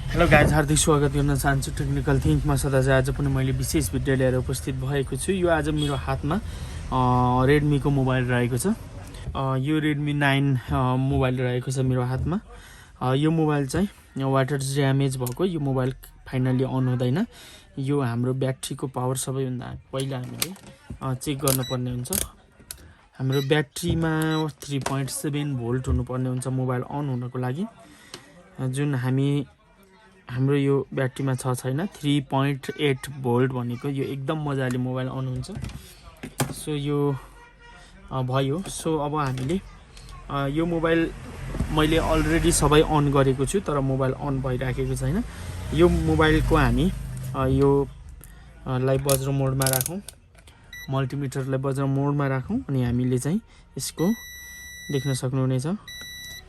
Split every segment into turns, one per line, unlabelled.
Hello guys, हार्दिक स्वागत गर्न चाहन्छु टेक्निकल थिङ्कमा। सदा चाहिँ आज पनि मैले विशेष भिडियो लिएर उपस्थित भएको छु। यो आज मेरो हातमा रेडमीको मोबाइल रहेको छ। यो रेडमी 9 मोबाइल रहेको छ मेरो हातमा। यो मोबाइल चाहिँ वाटर ड्यामेज भएको यो मोबाइल फाइनल्ली अन हुँदैन। यो हाम्रो ब्याट्रीको पावर सबैभन्दा पहिला हामीले चेक गर्नुपर्ने हुन्छ। हाम्रो ब्याट्रीमा 3.7 भोल्ट हुनुपर्ने हुन्छ मोबाइल अन हुनको लागि, जुन हाम्रो यो ब्याट्रीमा छैन। 3.8 भोल्ट भनेको यो एकदम मजाले मोबाइल अन हुन्छ। सो यो भयो। सो अब हामीले यो मोबाइल मैले अलरेडी सबै अन गरेको छु, तर मोबाइल अन भइराखेको छैन। यो मोबाइलको हामी यो लाई बज्र मोडमा राखौँ, मल्टिमिटरलाई बज्र मोडमा राखौँ अनि हामीले चाहिँ यसको देख्न सक्नुहुनेछ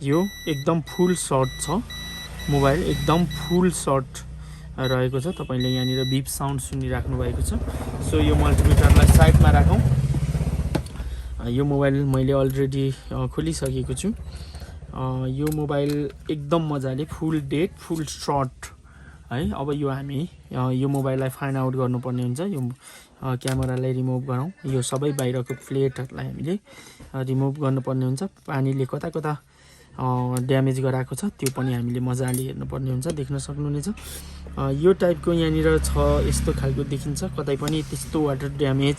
यो एकदम फुल सर्ट छ। मोबाइल एकदम फुल सर्ट रहेको छ। तपाईले यहाँनिर बिप साउन्ड सुनिराख्नु भएको छ। सो यो मल्टिमिटरलाई साइडमा राखौँ। यो मोबाइल मैले अलरेडी खोलिसकेको छु। यो मोबाइल एकदम मजाले फुल डेट फुल सर्ट है। अब यो हामी यो मोबाइललाई फाइन्ड आउट गर्नुपर्ने हुन्छ। यो क्यामेरालाई रिमुभ गरौँ। यो सबै बाहिरको प्लेटहरूलाई हामीले रिमुभ गर्नुपर्ने हुन्छ। पानीले कता कता ड्यामेज गराएको छ त्यो पनि हामीले मजाले हेर्नुपर्ने हुन्छ। देख्न सक्नुहुनेछ यो टाइपको यहाँनिर छ, यस्तो खालको देखिन्छ। कतै पनि त्यस्तो वाटर ड्यामेज,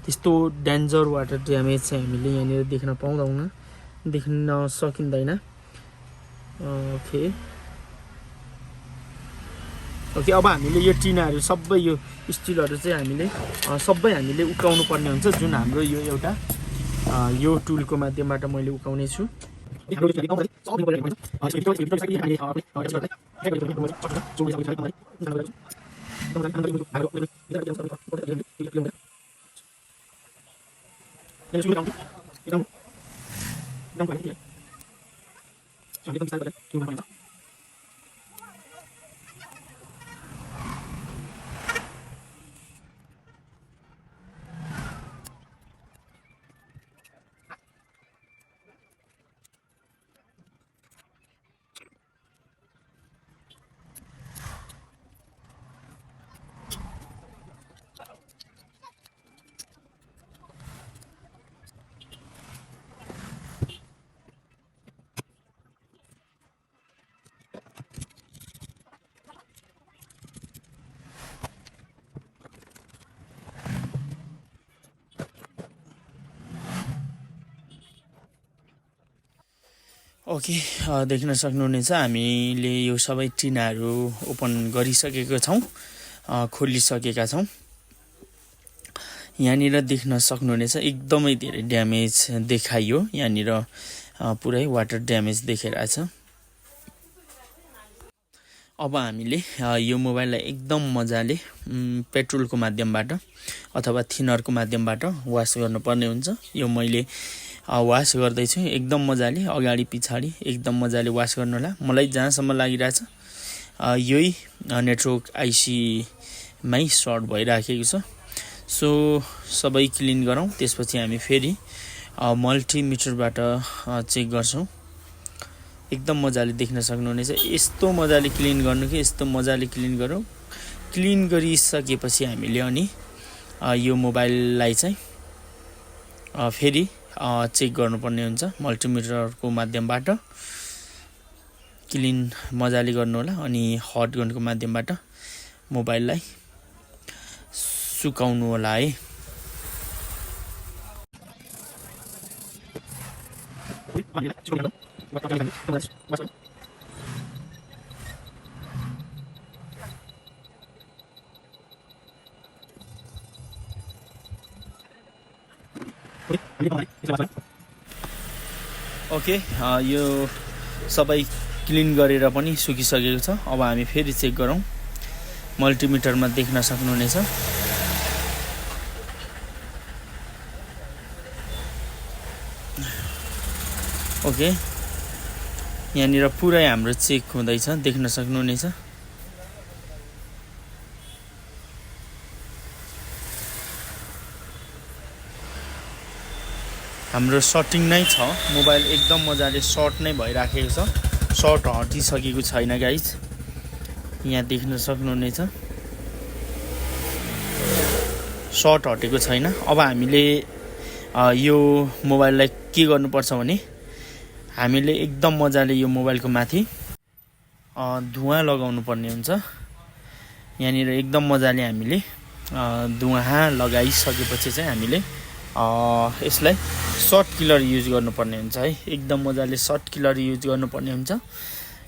त्यस्तो डेन्जर वाटर ड्यामेज चाहिँ हामीले यहाँनिर देख्न पाउँदैन, देख्न सकिँदैन। ओके अब हामीले यो टिनाहरू सबै यो स्टिलहरू चाहिँ हामीले उकाउनु पर्ने हुन्छ, जुन हाम्रो यो एउटा यो टुलको माध्यमबाट मैले उकाउने छु। ओके देख्न सक्नुहुनेछ हामीले यो सबै टिनाहरू ओपन गरिसकेका छौँ, खोलिसकेका छौँ। यहाँनिर देख्न सक्नुहुनेछ एकदमै धेरै ड्यामेज देखाइयो। यहाँनिर पुरै वाटर ड्यामेज देखाइरहेछ। अब हामीले यो मोबाइललाई एकदम मजाले पेट्रोलको माध्यमबाट अथवा थिनरको माध्यमबाट वास गर्नुपर्ने हुन्छ। यो मैले वास गर्दैछु एकदम मजाले, अगाडि पछाडि एकदम मजाले वास गर्नु होला। मलाई जहाँसम्म लागिरहेछ यही नेटवर्क आइसीमै सर्ट भइराखेको छ। सो सबै क्लिन गरौँ, त्यसपछि हामी फेरि मल्टिमिटरबाट चेक गर्छौँ। एकदम मजाले देख्न सक्नुहुनेछ। यस्तो मजाले क्लिन गर्नु कि यस्तो मजाले क्लिन गरौँ। क्लिन गरिसकेपछि हामीले अनि यो मोबाइललाई चाहिँ फेरि चेक गर्नुपर्ने हुन्छ मल्टिमिटरको माध्यमबाट। क्लिन मजाले गर्नु होला अनि हट गनको माध्यमबाट मोबाइललाई सुकाउनु होला है। ओके यो सबै क्लिन गरेर पनि सुकिसकेको छ। अब हामी फेरि चेक गरौँ। मल्टिमिटरमा देख्न सक्नुहुनेछ ओके यहाँनिर पुरै हाम्रो चेक हुँदैछ, देख्न सक्नुहुनेछ। हाम्रो सर्टिङ नै छ। मोबाइल एकदम मजाले सर्ट नै भइराखेको छ, सर्ट हटिसकेको छैन गाइज। यहाँ देख्न सक्नुहुनेछ सर्ट हटेको छैन। अब हामीले यो मोबाइललाई के गर्नुपर्छ भने हामीले एकदम मजाले यो मोबाइलको माथि धुवाँ लगाउनु पर्ने हुन्छ। यहाँनिर एकदम मजाले हामीले धुवाँ लगाइसकेपछि चाहिँ हामीले यसलाई सर्ट किलर युज गर्नुपर्ने हुन्छ है। एकदम मजाले सर्ट किलर युज गर्नुपर्ने हुन्छ।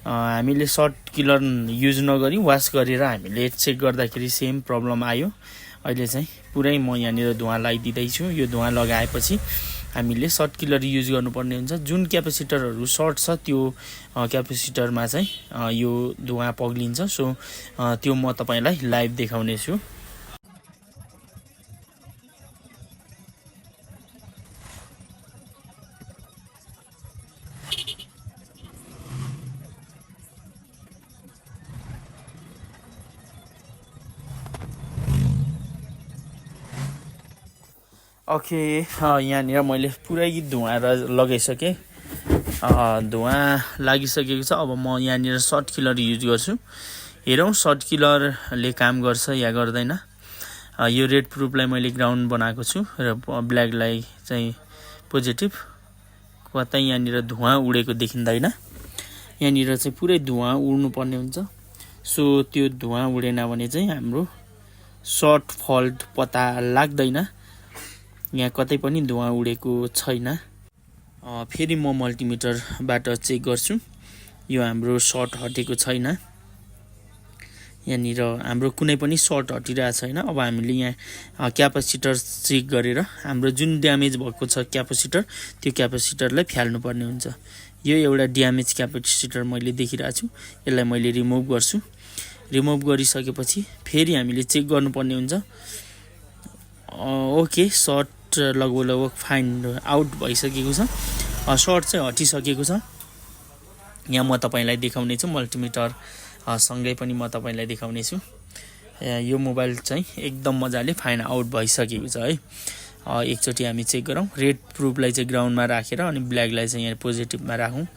हामीले सर्ट किलर युज नगरी वास गरेर हामीले चेक गर्दाखेरि सेम प्रब्लम आयो। अहिले चाहिँ पुरै म यहाँनिर धुवाँ लगाइदिँदैछु। यो धुवाँ लगाएपछि हामीले सर्ट किलर युज गर्नुपर्ने हुन्छ। जुन क्यापेसिटरहरू सर्ट छ त्यो क्यापेसिटरमा चाहिँ यो धुवाँ पग्लिन्छ। सो त्यो म तपाईँलाई लाइभ देखाउने छु। ओके, यहाँनिर मैले पुरै धुवाँ लगाइसकेँ। धुवाँ लागिसकेको छ। अब म यहाँनिर सर्ट किलर युज गर्छु। हेरौँ सर्ट किलरले काम गर्छ या गर्दैन। यो रेड प्रुफलाई मैले ग्राउन्ड बनाएको छु र ब्ल्याकलाई चाहिँ पोजिटिभ। कतै यहाँनिर धुवाँ उडेको देखिँदैन। यहाँनिर चाहिँ पुरै धुवाँ उड्नुपर्ने हुन्छ। सो त्यो धुवाँ उडेन भने चाहिँ हाम्रो सर्ट फल्ट पत्ता लाग्दैन। यहाँ कतै पनि धुवाँ उडेको छैन। फेरि म मल्टिमिटरबाट चेक गर्छु। यो हाम्रो सर्ट हटेको छैन। यहाँनिर हाम्रो कुनै पनि सर्ट हटिरहेको छैन। अब हामीले यहाँ क्यापेसिटर चेक गरेर हाम्रो जुन ड्यामेज भएको छ क्यापेसिटर त्यो क्यापेसिटरलाई फाल्नुपर्ने हुन्छ। यो एउटा ड्यामेज क्यापेसिटर मैले देखिरहेको छु। यसलाई मैले रिमुभ गर्छु। रिमुभ गरिसकेपछि फेरि हामीले चेक गर्नुपर्ने हुन्छ। ओके, सर्ट लगभग फाइन्ड आउट भइसकेको छ। सर्ट चाहिँ हटिसकेको छ। यहाँ म तपाईँलाई देखाउने छु मल्टिमिटर सँगै पनि म तपाईँलाई देखाउने छु। यो मोबाइल चाहिँ एकदम मजाले फाइन्ड आउट भइसकेको छ है। एकचोटि हामी चेक गरौँ। रेड प्रुफलाई चाहिँ ग्राउन्डमा राखेर अनि ब्ल्याकलाई चाहिँ यहाँ पोजिटिभमा राखौँ।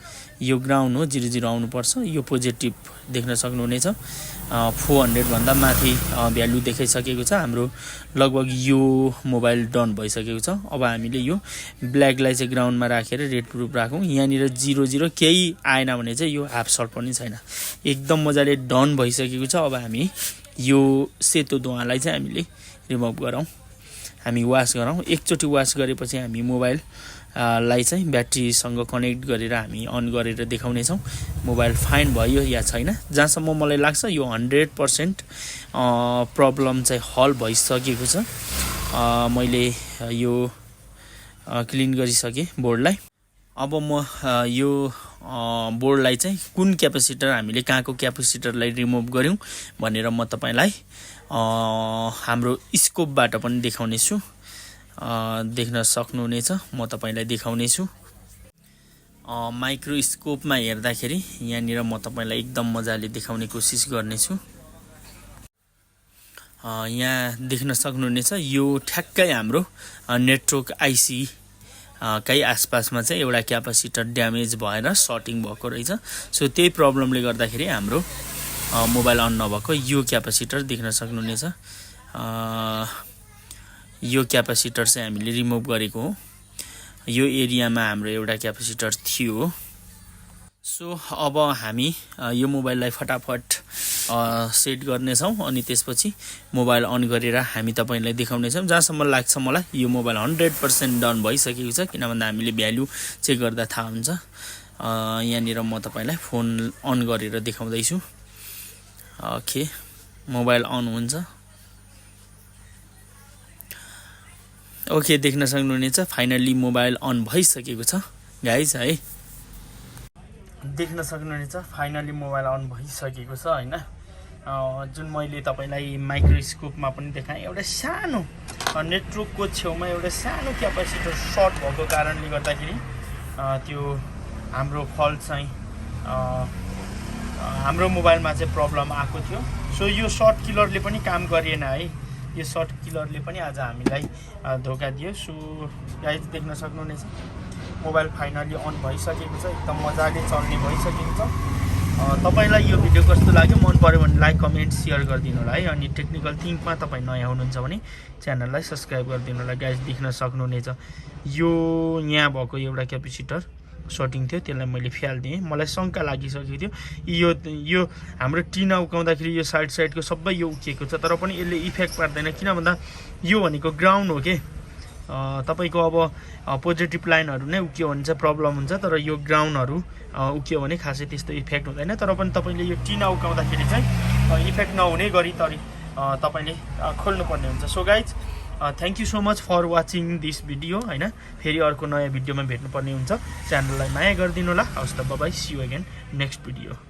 यो ग्राउन्ड हो, 0 आउनुपर्छ। यो पोजिटिभ देख्न सक्नुहुनेछ। 400 भन्दा माथि भ्यालु देखाइसकेको छ। हाम्रो लगभग यो मोबाइल डन भइसकेको छ। अब हामीले यो ब्ल्याकलाई चाहिँ ग्राउन्डमा राखेर रेड प्रुफ राखौँ। यहाँनिर 0 केही आएन भने चाहिँ यो हाफ सर्ट पनि छैन। एकदम मजाले डन भइसकेको छ। अब हामी यो सेतो धुवाँलाई चाहिँ हामीले रिमुभ गरौँ। हामी वास गरौँ। एकचोटि वास गरेपछि हामी मोबाइल लाई चाहिँ ब्याट्रीसँग कनेक्ट गरेर हामी अन गरेर देखाउनेछौँ मोबाइल फाइन भयो या छैन। जहाँसम्म मलाई लाग्छ यो 100% प्रब्लम चाहिँ हल भइसकेको छ। मैले यो क्लिन गरिसकेँ बोर्डलाई। अब म यो बोर्डलाई चाहिँ कुन क्यापेसिटर हामीले कहाँको क्यापेसिटरलाई रिमुभ गऱ्यौँ भनेर म तपाईँलाई हाम्रो स्कोपबाट पनि देखाउने छु। देख्न सक्नुहुनेछ। म तपाईँलाई देखाउने छु। माइक्रोस्कोपमा हेर्दाखेरि यहाँनिर म तपाईँलाई एकदम मजाले देखाउने कोसिस गर्नेछु। यहाँ देख्न सक्नुहुनेछ। यो ठ्याक्कै हाम्रो नेटवर्क आइसी कै आसपासमा चाहिँ एउटा क्यापेसिटर ड्यामेज भएर सर्टिङ भएको रहेछ। सो त्यही प्रब्लमले गर्दाखेरि हाम्रो मोबाइल अन नभएको यो क्यापेसिटर देख्न सक्नुहुनेछ। यो क्यापेसिटर चाहिँ हामीले रिमुभ गरेको हो। यो एरियामा हाम्रो एउटा क्यापेसिटर थियो। सो अब हामी यो मोबाइललाई फटाफट सेट गर्नेछौँ अनि त्यसपछि मोबाइल अन गरेर हामी तपाईँलाई देखाउनेछौँ। जहाँसम्म लाग्छ मलाई यो मोबाइल 100% डन भइसकेको छ। किन भन्दा हामीले भ्यालु चेक गर्दा थाहा हुन्छ। यहाँनिर म तपाईँलाई फोन अन गरेर देखाउँदैछु। ओके, मोबाइल अन हुन्छ। ओके, देख्न सक्नुहुनेछ फाइनल्ली मोबाइल अन भइसकेको छ गाइज है। देख्न सक्नुहुनेछ फाइनल्ली मोबाइल अन भइसकेको छ हैन। जुन मैले तपाईँलाई माइक्रोस्कोपमा पनि देखाएँ, एउटा सानो नेटवर्कको छेउमा एउटा सानो क्यापेसिटर सर्ट भएको कारणले गर्दाखेरि त्यो हाम्रो फल्ट चाहिँ हाम्रो मोबाइलमा चाहिँ प्रब्लम आएको थियो। सो यो सर्ट किलरले पनि काम गरेन है। यो सर्ट किलरले पनि आज हामीलाई धोका दियो। सो गाइज देख्न सक्नुहुनेछ मोबाइल फाइनली अन भइसकेको छ। एकदम मजाले चल्ने भइसकेको छ। तपाईलाई यो भिडियो कस्तो लाग्यो, मन पर्यो भने लाइक कमेन्ट सेयर गरिदिनु होला है। अनि टेक्निकल थिङ्कमा तपाईँ नयाँ हुनुहुन्छ भने च्यानललाई सब्सक्राइब गरिदिनु होला गाइस। देख्न सक्नुहुनेछ यो यहाँ भएको एउटा क्यापेसिटर सर्टिङ थियो, त्यसलाई मैले फ्यालिदिएँ। मलाई शङ्का लागिसकेको थियो यो हाम्रो टिना उकाउँदाखेरि यो साइडको सबै यो उकिएको छ, तर पनि यसले इफेक्ट पार्दैन। किन भन्दा यो भनेको ग्राउन्ड हो के, तपाईको अब पोजिटिभ लाइनहरू नै उकियो भने चाहिँ प्रब्लम हुन्छ, तर यो ग्राउन्डहरू उकियो भने खासै त्यस्तो इफेक्ट हुँदैन। तर पनि तपाईँले यो टिना उकाउँदाखेरि चाहिँ इफेक्ट नहुने गरी तपाईँले खोल्नुपर्ने हुन्छ। So guys thank you so much for watching this video होइन। फेरि अर्को नयाँ भिडियोमा भेट्नुपर्ने हुन्छ। च्यानललाई माया गरिदिनु होला। हवस् त, bye bye, see you again next video.